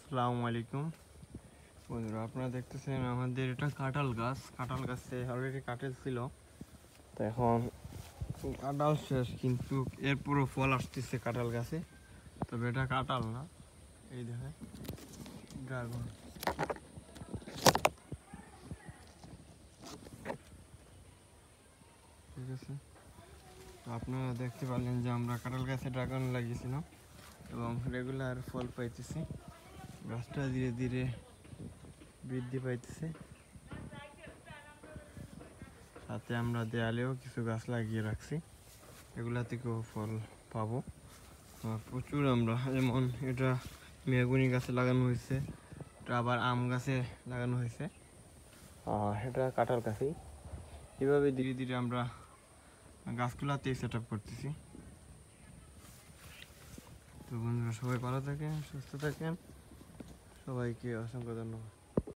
আসসালামু আলাইকুম বন্ধুরা, আপনারা দেখতেছেন আমাদের এটা কাঁঠাল গাছে অলরেডি কাঁঠাল ছিল। তো এখন কাঁঠাল শেষ, কিন্তু এরপরও ফল আসতেছে কাঁঠাল গাছে। তবে এটা কাঁঠাল না, এই দেখেন ড্রাগন। ঠিক আছে, তো আপনারা দেখতে পারলেন যে আমরা কাঁঠাল গাছে ড্রাগন লাগিয়েছিলাম এবং রেগুলার ফল পাইতেছি। গাছটা ধীরে ধীরে বৃদ্ধি পাইতেছে। সাথে আমরা দেয়ালেও কিছু গাছ লাগিয়ে রাখছি, এগুলা থেকেও ফল পাবো প্রচুর। আমরা যেমন এটা মেহগনি গাছে লাগানো হয়েছে, এটা আবার আম গাছে লাগানো হয়েছে, এটা কাঁঠাল গাছেই। এভাবে ধীরে ধীরে আমরা গাছগুলাতেই সেট আপ করতেছি। তো বন্ধুরা, সবাই ভালো থাকেন, সুস্থ থাকেন, সবাইকে অসংখ্য ধন্যবাদ।